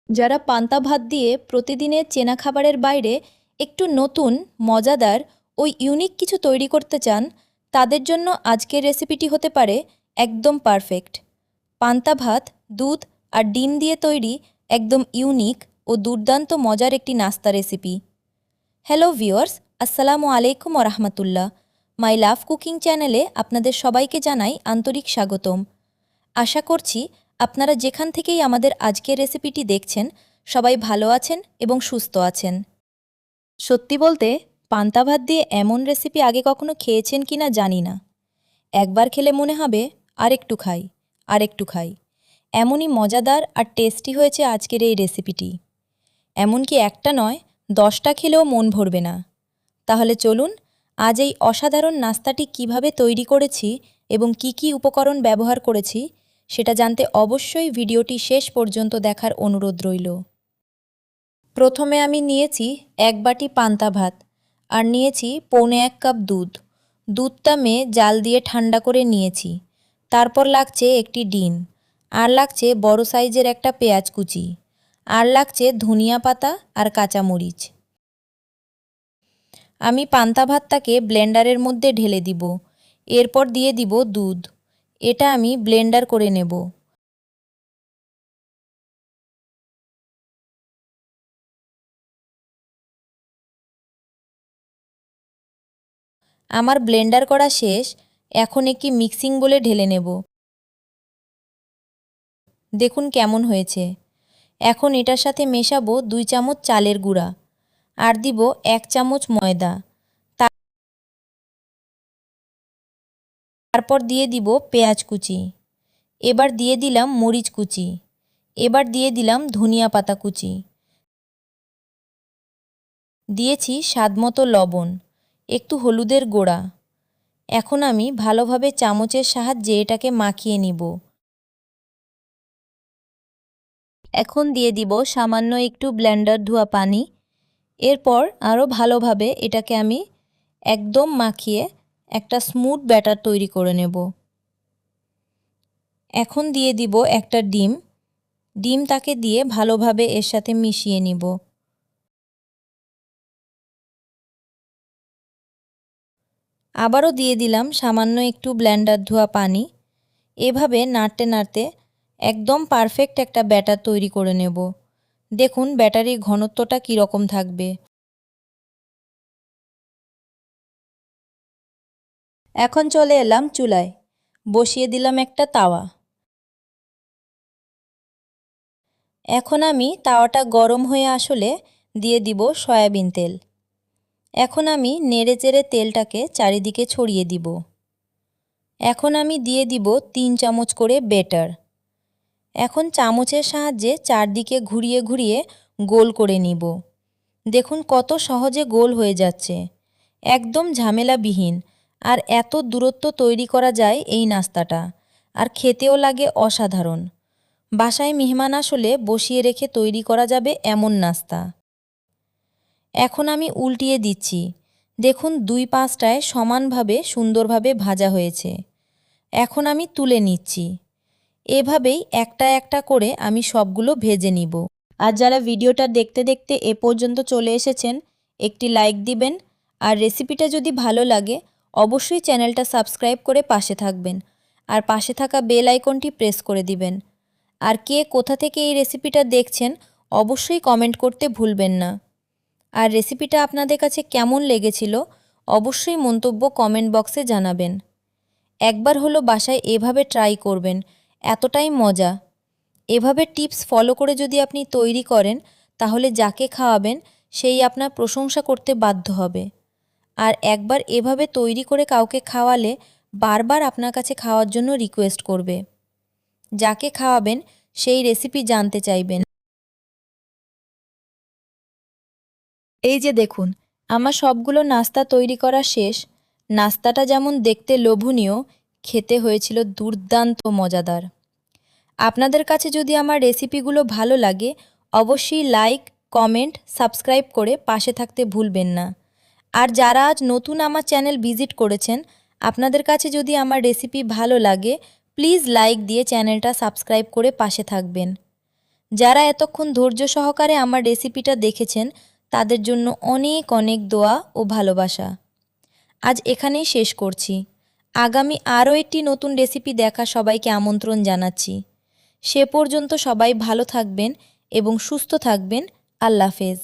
যারা পান্তা ভাত দিয়ে প্রতিদিনের চেনা খাবারের বাইরে একটু নতুন, মজাদার ও ইউনিক কিছু তৈরি করতে চান, তাদের জন্য আজকের রেসিপিটি হতে পারে একদম পারফেক্ট। পান্তা ভাত, দুধ আর ডিম দিয়ে তৈরি একদম ইউনিক ও দুর্দান্ত মজার একটি নাস্তা রেসিপি। হ্যালো ভিউয়ার্স, আসসালামু আলাইকুম ওয়া রাহমাতুল্লাহ। মাই লাভ কুকিং চ্যানেলে আপনাদের সবাইকে জানাই আন্তরিক স্বাগতম। আশা করছি আপনারা যেখান থেকেই আমাদের আজকের রেসিপিটি দেখছেন সবাই ভালো আছেন এবং সুস্থ আছেন। সত্যি বলতে পান্তা ভাত দিয়ে এমন রেসিপি আগে কখনো খেয়েছেন কিনা জানি না। একবার খেলে মনে হবে আরেকটু খাই, আরেকটু খাই। এমনই মজাদার আর টেস্টি হয়েছে আজকের এই রেসিপিটি। এমনকি একটা নয়, 10টা খেলেও মন ভরবে না। তাহলে চলুন আজ এই অসাধারণ নাস্তাটি কিভাবে তৈরি করেছি এবং কি কি উপকরণ ব্যবহার করেছি সেটা জানতে অবশ্যই ভিডিওটি শেষ পর্যন্ত দেখার অনুরোধ রইল। প্রথমে আমি নিয়েছি 1 বাটি পান্তা ভাত আর নিয়েছি 1.25 কাপ দুধ। দুধটা মেয়ে জাল দিয়ে ঠান্ডা করে নিয়েছি। তারপর লাগছে একটি ডিম, আর লাগছে বড় সাইজের একটা পেঁয়াজ কুচি, আর লাগছে ধনিয়া পাতা আর কাঁচামরিচ। আমি পান্তা ভাতটাকে ব্লেন্ডারের মধ্যে ঢেলে দিব। এরপর দিয়ে দিব দুধ। এটা আমি ব্লেন্ডার করে নেব। আমার ব্লেন্ডার করা শেষ। এখন একটি মিক্সিং বোলে ঢেলে নেব। দেখুন কেমন হয়েছে। এখন এটার সাথে মেশাবো 2 চামচ চালের গুঁড়া আর দিব 1 চামচ ময়দা। তারপর দিয়ে দিব পেঁয়াজ কুচি। এবার দিয়ে দিলাম মরিচ কুচি। এবার দিয়ে দিলাম ধনিয়া পাতা কুচি। দিয়েছি স্বাদমতো লবণ, একটু হলুদের গুঁড়া। এখন আমি ভালোভাবে চামচের সাহায্যে এটাকে মাখিয়ে নিব। এখন দিয়ে দিব সামান্য একটু ব্লেন্ডার ধোয়া পানি। এরপর আরও ভালোভাবে এটাকে আমি একদম মাখিয়ে একটা স্মুথ ব্যাটার তৈরি করে নেব। এখন দিয়ে দিব একটা ডিম। ডিমটাকে দিয়ে ভালোভাবে এর সাথে মিশিয়ে নিব। আবারও দিয়ে দিলাম সামান্য একটু ব্লেন্ডার ধোয়া পানি। এভাবে নাড়তে নাড়তে একদম পারফেক্ট একটা ব্যাটার তৈরি করে নেব। দেখুন ব্যাটারির ঘনত্বটা কীরকম থাকবে। এখন চলে এলাম চুলায়। বসিয়ে দিলাম একটা তাওয়া। এখন আমি তাওয়াটা গরম হয়ে আসলে দিয়ে দিব সয়াবিন তেল। এখন আমি নেড়ে চেড়ে তেলটাকে চারিদিকে ছড়িয়ে দিব। এখন আমি দিয়ে দিব 3 চামচ করে বেটার। এখন চামচের সাহায্যে চারদিকে ঘুরিয়ে ঘুরিয়ে গোল করে নিব। দেখুন কত সহজে গোল হয়ে যাচ্ছে, একদম ঝামেলাবিহীন। আর এত দূরত্ব তৈরি করা যায় এই নাস্তাটা, আর খেতেও লাগে অসাধারণ। বাসায় মেহমান আসলে বসিয়ে রেখে তৈরি করা যাবে এমন নাস্তা। এখন আমি উল্টিয়ে দিচ্ছি। দেখুন 2 পাশটায় সমানভাবে সুন্দরভাবে ভাজা হয়েছে। এখন আমি তুলে নিচ্ছি। এভাবেই একটা একটা করে আমি সবগুলো ভেজে নিব। আর যারা ভিডিওটা দেখতে দেখতে এ পর্যন্ত চলে এসেছেন, একটি লাইক দিবেন। আর রেসিপিটা যদি ভালো লাগে অবশ্যই চ্যানেলটা সাবস্ক্রাইব করে পাশে থাকবেন। আর পাশে থাকা বেল আইকনটি প্রেস করে দিবেন। আর কে কোথা থেকে এই রেসিপিটা দেখছেন অবশ্যই কমেন্ট করতে ভুলবেন না। আর রেসিপিটা আপনাদের কাছে কেমন লেগেছিল অবশ্যই মন্তব্য কমেন্ট বক্সে জানাবেন। একবার হলো বাসায় এভাবে ট্রাই করবেন, এতটাই মজা। এভাবে টিপস ফলো করে যদি আপনি তৈরি করেন তাহলে যাকে খাওয়াবেন সেই আপনার প্রশংসা করতে বাধ্য হবে। আর একবার এভাবে তৈরি করে কাউকে খাওয়ালে বারবার আপনার কাছে খাওয়ার জন্য রিকোয়েস্ট করবে। যাকে খাওয়াবেন সেই রেসিপি জানতে চাইবেন। এই যে দেখুন আমার সবগুলো নাস্তা তৈরি করা শেষ। নাস্তাটা যেমন দেখতে লোভনীয়, খেতে হয়েছিল দুর্দান্ত মজাদার। আপনাদের কাছে যদি আমার রেসিপিগুলো ভালো লাগে অবশ্যই লাইক, কমেন্ট, সাবস্ক্রাইব করে পাশে থাকতে ভুলবেন না। আর যারা আজ নতুন আমার চ্যানেল ভিজিট করেছেন, আপনাদের কাছে যদি আমার রেসিপি ভালো লাগে প্লিজ লাইক দিয়ে চ্যানেলটা সাবস্ক্রাইব করে পাশে থাকবেন। যারা এতক্ষণ ধৈর্য সহকারে আমার রেসিপিটা দেখেছেন তাদের জন্য অনেক অনেক দোয়া ও ভালোবাসা। আজ এখানেই শেষ করছি। আগামী আরও একটি নতুন রেসিপি দেখা সবাইকে আমন্ত্রণ জানাচ্ছি। সে পর্যন্ত সবাই ভালো থাকবেন এবং সুস্থ থাকবেন। আল্লাহ হাফেজ।